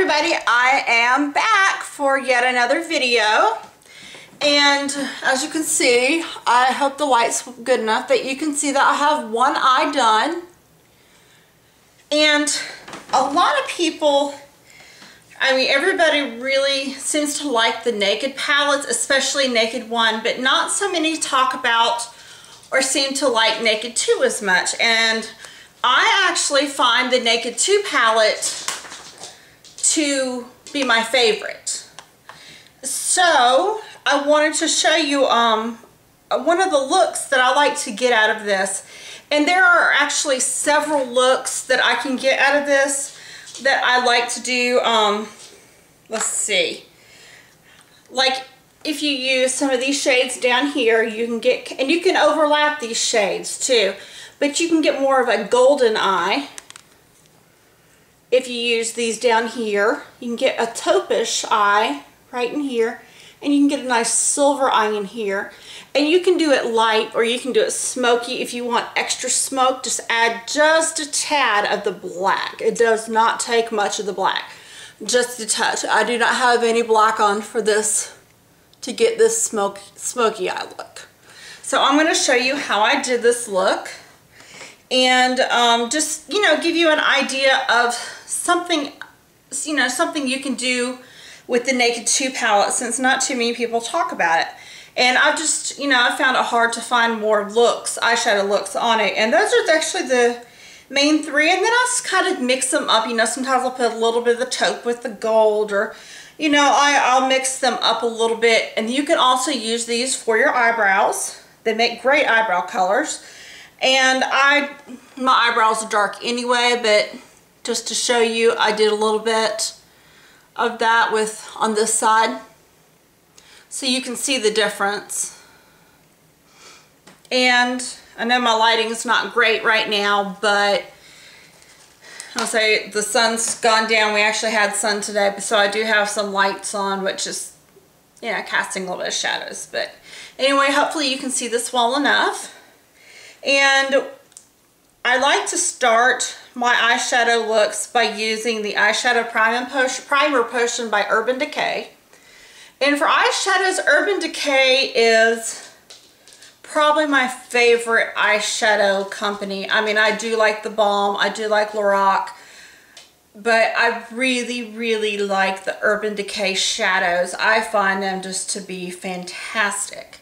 everybody, I am back for yet another video, and as you can see, I hope the light's good enough that you can see that I have one eye done. And a lot of people, I mean everybody really seems to like the Naked palettes, especially Naked 1, but not so many talk about or seem to like Naked 2 as much. And I actually find the Naked 2 palette to be my favorite. So I wanted to show you one of the looks that I like to get out of this. And there are actually several looks that I can get out of this that I like to do. Let's see. Like if you use some of these shades down here, you can get, and you can overlap these shades too, but you can get more of a golden eye. If you use these down here, you can get a taupish eye right in here, and you can get a nice silver eye in here. And you can do it light or you can do it smoky. If you want extra smoke, just add just a tad of the black. It does not take much of the black, just a touch. I do not have any black on for this to get this smoky eye look. So I'm going to show you how I did this look, and just, you know, give you an idea of something, you know, something you can do with the Naked 2 palette, since not too many people talk about it. And I've just, you know, I found it hard to find more looks, eyeshadow looks on it. And those are actually the main three. And then I'll just kind of mix them up. You know, sometimes I'll put a little bit of the taupe with the gold, or, you know, I'll mix them up a little bit. And you can also use these for your eyebrows. They make great eyebrow colors. And my eyebrows are dark anyway, but just to show you, I did a little bit of that on this side, so you can see the difference. And I know my lighting is not great right now, but I'll say the sun's gone down. We actually had sun today, so I do have some lights on, which is, you know, casting a little bit of shadows. But anyway, hopefully you can see this well enough. And I like to start my eyeshadow looks by using the Eyeshadow Primer Potion by Urban Decay. And for eyeshadows, Urban Decay is probably my favorite eyeshadow company. I mean, I do like the Balm, I do like Lorac, but I really, really like the Urban Decay shadows. I find them just to be fantastic.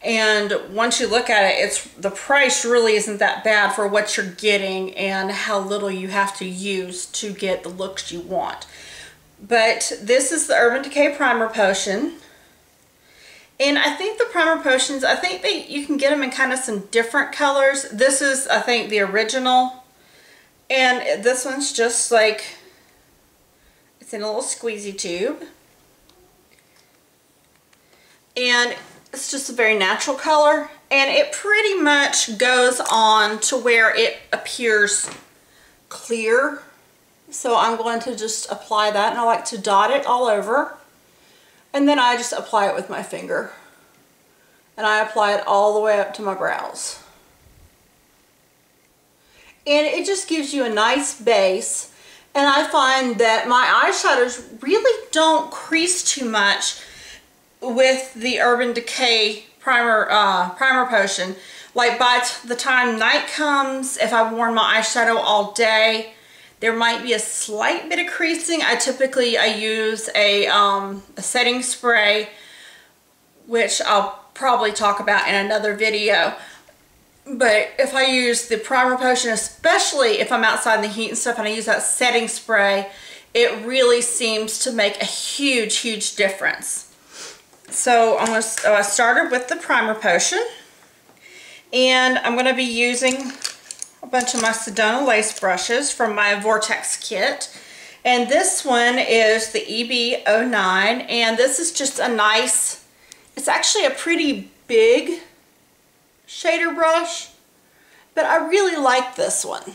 And once you look at it, the price really isn't that bad for what you're getting and how little you have to use to get the looks you want. But this is the Urban Decay Primer Potion. And I think the Primer Potions, I think you can get them in kind of some different colors. This is, I think, the original. And this one's just like, it's in a little squeezy tube. And it's just a very natural color, and it pretty much goes on to where it appears clear. So I'm going to just apply that, and I like to dot it all over, and then I just apply it with my finger, and I apply it all the way up to my brows. And it just gives you a nice base, and I find that my eyeshadows really don't crease too much with the Urban Decay Primer Potion. Like by the time night comes, if I've worn my eyeshadow all day, there might be a slight bit of creasing. I use a setting spray, which I'll probably talk about in another video. But if I use the Primer Potion, especially if I'm outside in the heat and stuff, and I use that setting spray, it really seems to make a huge, huge difference. So I'm going to start with the Primer Potion, and I'm going to be using a bunch of my Sedona Lace brushes from my Vortex kit. And this one is the EB09, and this is just a nice, it's actually a pretty big shader brush, but I really like this one.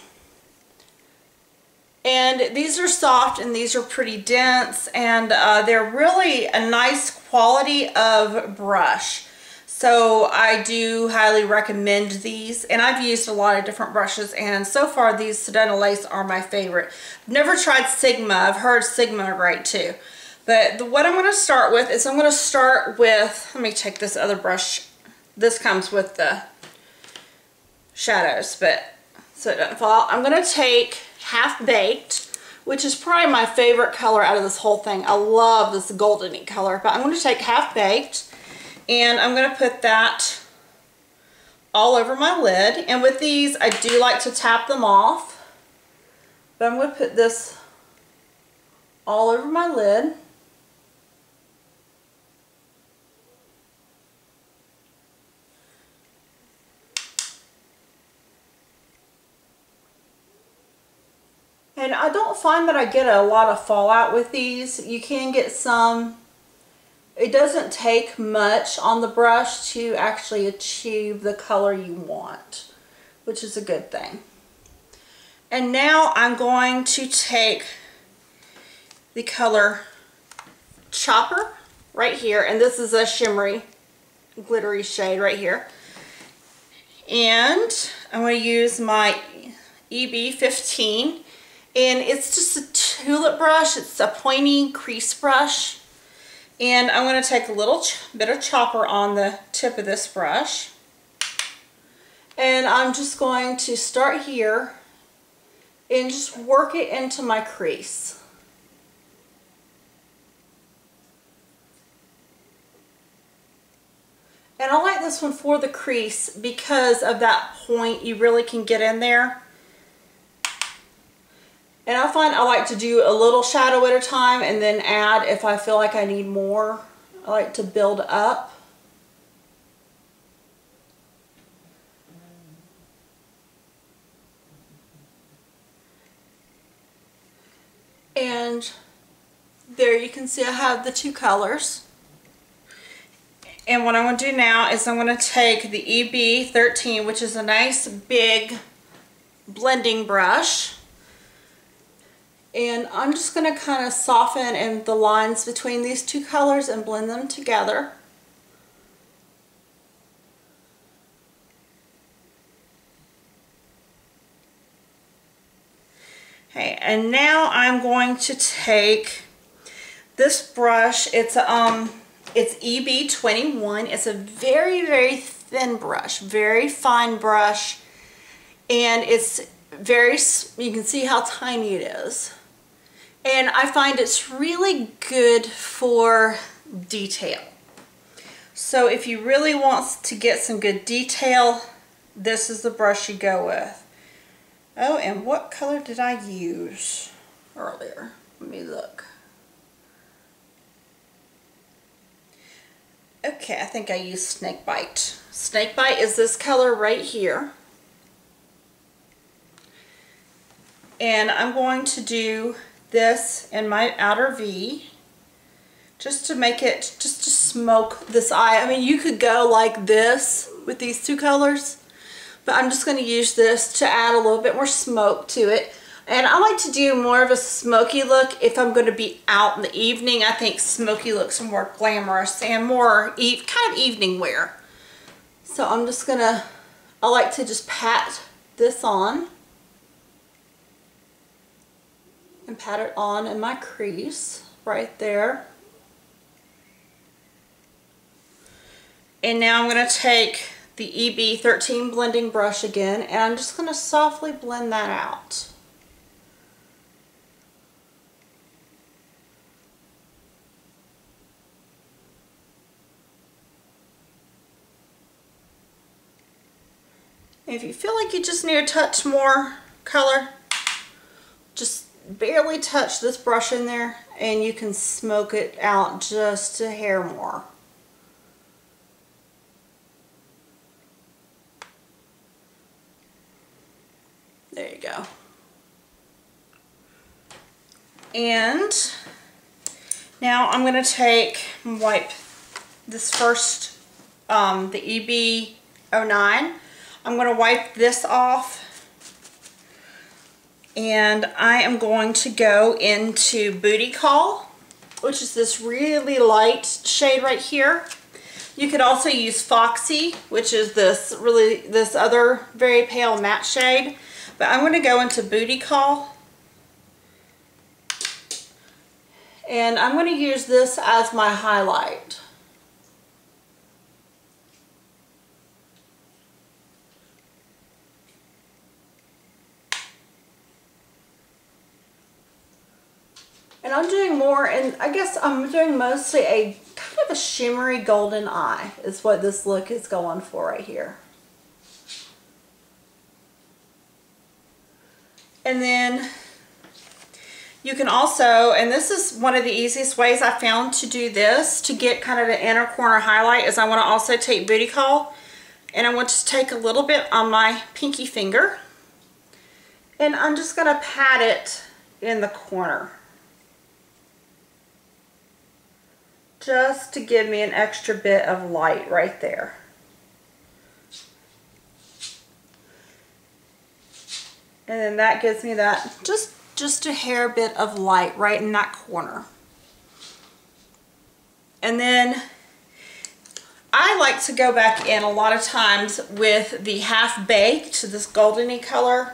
And these are soft, and these are pretty dense, and they're really a nice quality of brush. So I do highly recommend these, and I've used a lot of different brushes, and so far these Sedona Lace are my favorite. I've never tried Sigma. I've heard Sigma are great too. But what I'm going to start with is I'm going to start with, let me take this other brush. This comes with the shadows, but so it doesn't fall. I'm going to take Half Baked, which is probably my favorite color out of this whole thing. I love this goldeny color, but I'm going to take Half Baked. And I'm going to put that all over my lid. And with these, I do like to tap them off. But I'm going to put this all over my lid. And I don't find that I get a lot of fallout with these. You can get some. It doesn't take much on the brush to actually achieve the color you want, which is a good thing. And now I'm going to take the color Chopper right here, and this is a shimmery, glittery shade right here. And I'm going to use my EB15, and it's just a tulip brush. It's a pointy crease brush. And I'm going to take a little bit of Chopper on the tip of this brush. And I'm just going to start here and just work it into my crease. And I like this one for the crease because of that point you really can get in there. And I find I like to do a little shadow at a time and then add if I feel like I need more. I like to build up. And there you can see I have the two colors. And what I'm going to do now is I'm going to take the EB13, which is a nice big blending brush. And I'm just going to kind of soften in the lines between these two colors and blend them together. Okay, and now I'm going to take this brush. It's EB21. It's a very, very thin brush, very fine brush, and it's very, you can see how tiny it is. And I find it's really good for detail. So if you really want to get some good detail, this is the brush you go with. Oh, and what color did I use earlier? Let me look. Okay, I think I used Snakebite. Snakebite is this color right here. And I'm going to do this in my outer V just to make it, just to smoke this eye. I mean, you could go like this with these two colors, but I'm just going to use this to add a little bit more smoke to it. And I like to do more of a smoky look if I'm going to be out in the evening. I think smoky looks more glamorous and more kind of evening wear. So I'm just going to, I like to just pat this on. And pat it on in my crease right there. And now I'm going to take the EB13 blending brush again, and I'm just going to softly blend that out. If you feel like you just need a touch more color, just barely touch this brush in there and you can smoke it out just a hair more. There you go. And now I'm going to wipe this first, the EB09. I'm going to wipe this off. And I am going to go into Bootycall, which is this really light shade right here. You could also use Foxy, which is this other very pale matte shade. But I'm going to go into Bootycall. And I'm going to use this as my highlight. And I'm doing more, and I guess I'm doing mostly a kind of a shimmery golden eye is what this look is going for right here. And then you can also, and this is one of the easiest ways I found to do this, to get kind of an inner corner highlight, is I want to also take Bootycall, and I want to take a little bit on my pinky finger, and I'm just going to pat it in the corner. Just to give me an extra bit of light right there. And then that gives me that just a hair bit of light right in that corner. And then I like to go back in a lot of times with the Half Baked, this goldeny color.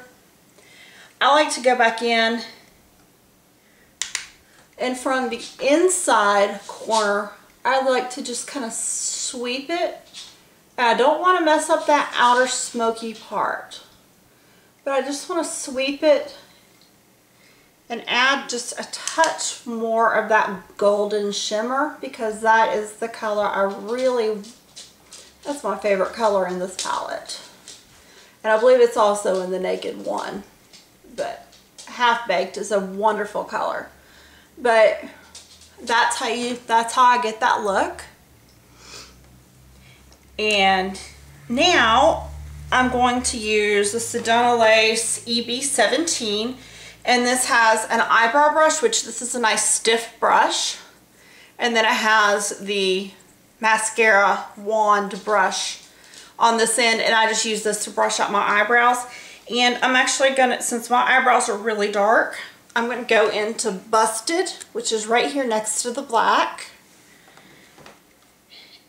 I like to go back in, and from the inside corner, I like to just kind of sweep it. And I don't want to mess up that outer smoky part, but I just want to sweep it and add just a touch more of that golden shimmer, because that is the color that's my favorite color in this palette. And I believe it's also in the Naked one, but Half Baked is a wonderful color. But that's how I get that look. And now I'm going to use the Sedona Lace EB17, and this has an eyebrow brush, which this is a nice stiff brush, and then it has the mascara wand brush on this end, and I just use this to brush out my eyebrows. And I'm actually gonna, since my eyebrows are really dark, I'm going to go into Busted, which is right here next to the black.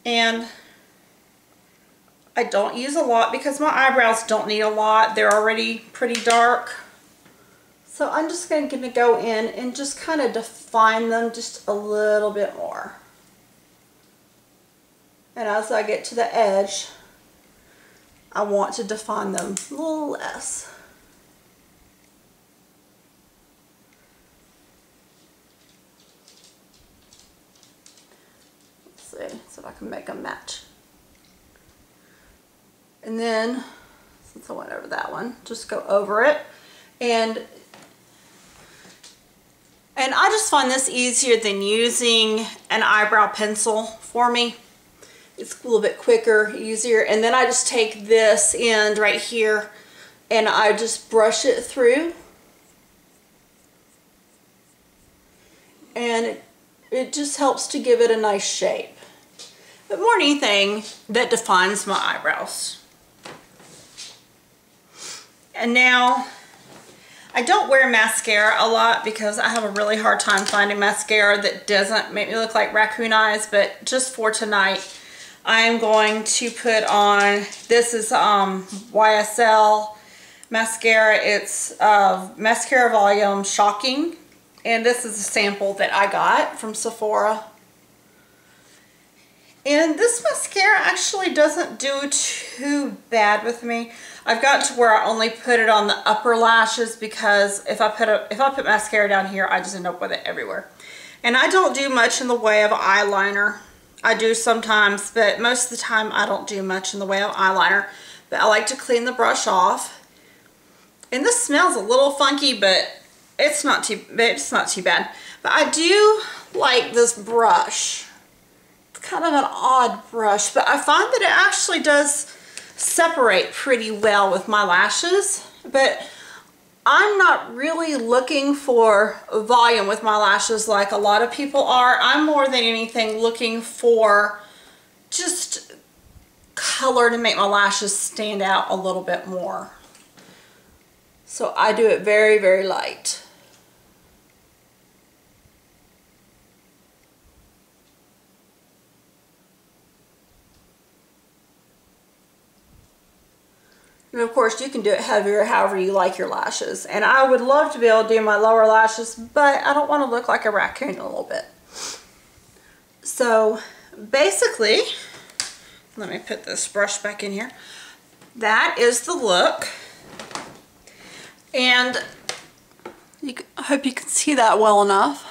And I don't use a lot because my eyebrows don't need a lot. They're already pretty dark. So I'm just going to go in and just kind of define them just a little bit more. And as I get to the edge, I want to define them a little less. So if I can make them match. And then, since I went over that one, just go over it. And I just find this easier than using an eyebrow pencil for me. It's a little bit quicker, easier. And then I just take this end right here and I just brush it through. And it just helps to give it a nice shape. But more than anything, that defines my eyebrows. And now, I don't wear mascara a lot because I have a really hard time finding mascara that doesn't make me look like raccoon eyes, but just for tonight, I'm going to put on, this is YSL mascara. It's Mascara Volume Shocking, and this is a sample that I got from Sephora. And this mascara actually doesn't do too bad with me. I've got to where I only put it on the upper lashes, because if I put mascara down here, I just end up with it everywhere. And I don't do much in the way of eyeliner. I do sometimes, but most of the time I don't do much in the way of eyeliner. But I like to clean the brush off. And this smells a little funky, but it's not too bad. But I do like this brush. Kind of an odd brush, but I find that it actually does separate pretty well with my lashes. But I'm not really looking for volume with my lashes like a lot of people are. I'm more than anything looking for just color to make my lashes stand out a little bit more. So I do it very, very light. And of course you can do it heavier however you like your lashes. And I would love to be able to do my lower lashes, but I don't want to look like a raccoon a little bit. So basically, let me put this brush back in here. That is the look. And I hope you can see that well enough.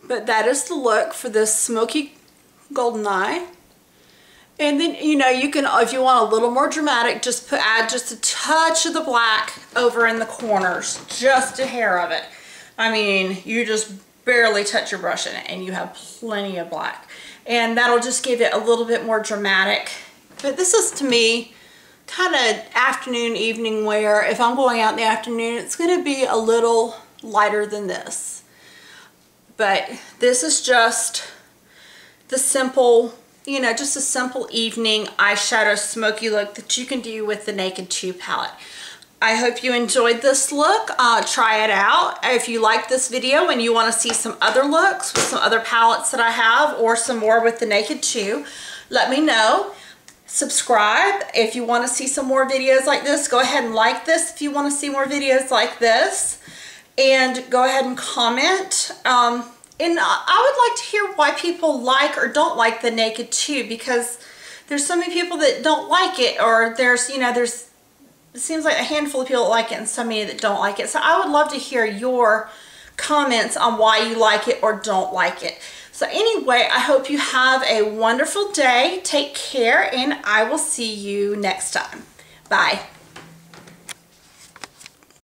But that is the look for this smoky golden eye. And then, you know, you can, if you want a little more dramatic, just add just a touch of the black over in the corners, just a hair of it. I mean, you just barely touch your brush in it and you have plenty of black. And that'll just give it a little bit more dramatic. But this is, to me, kind of afternoon, evening wear. If I'm going out in the afternoon, it's going to be a little lighter than this. But this is just the simple, you know, just a simple evening eyeshadow smoky look that you can do with the Naked 2 palette. I hope you enjoyed this look. Try it out. If you like this video and you want to see some other looks with some other palettes that I have, or some more with the Naked 2, let me know. Subscribe if you want to see some more videos like this. Go ahead and like this if you want to see more videos like this. And go ahead and comment. And I would like to hear why people like or don't like the Naked 2, because there's so many people that don't like it, or there's, you know, it seems like a handful of people that like it and so many that don't like it. So I would love to hear your comments on why you like it or don't like it. So anyway, I hope you have a wonderful day. Take care, and I will see you next time. Bye.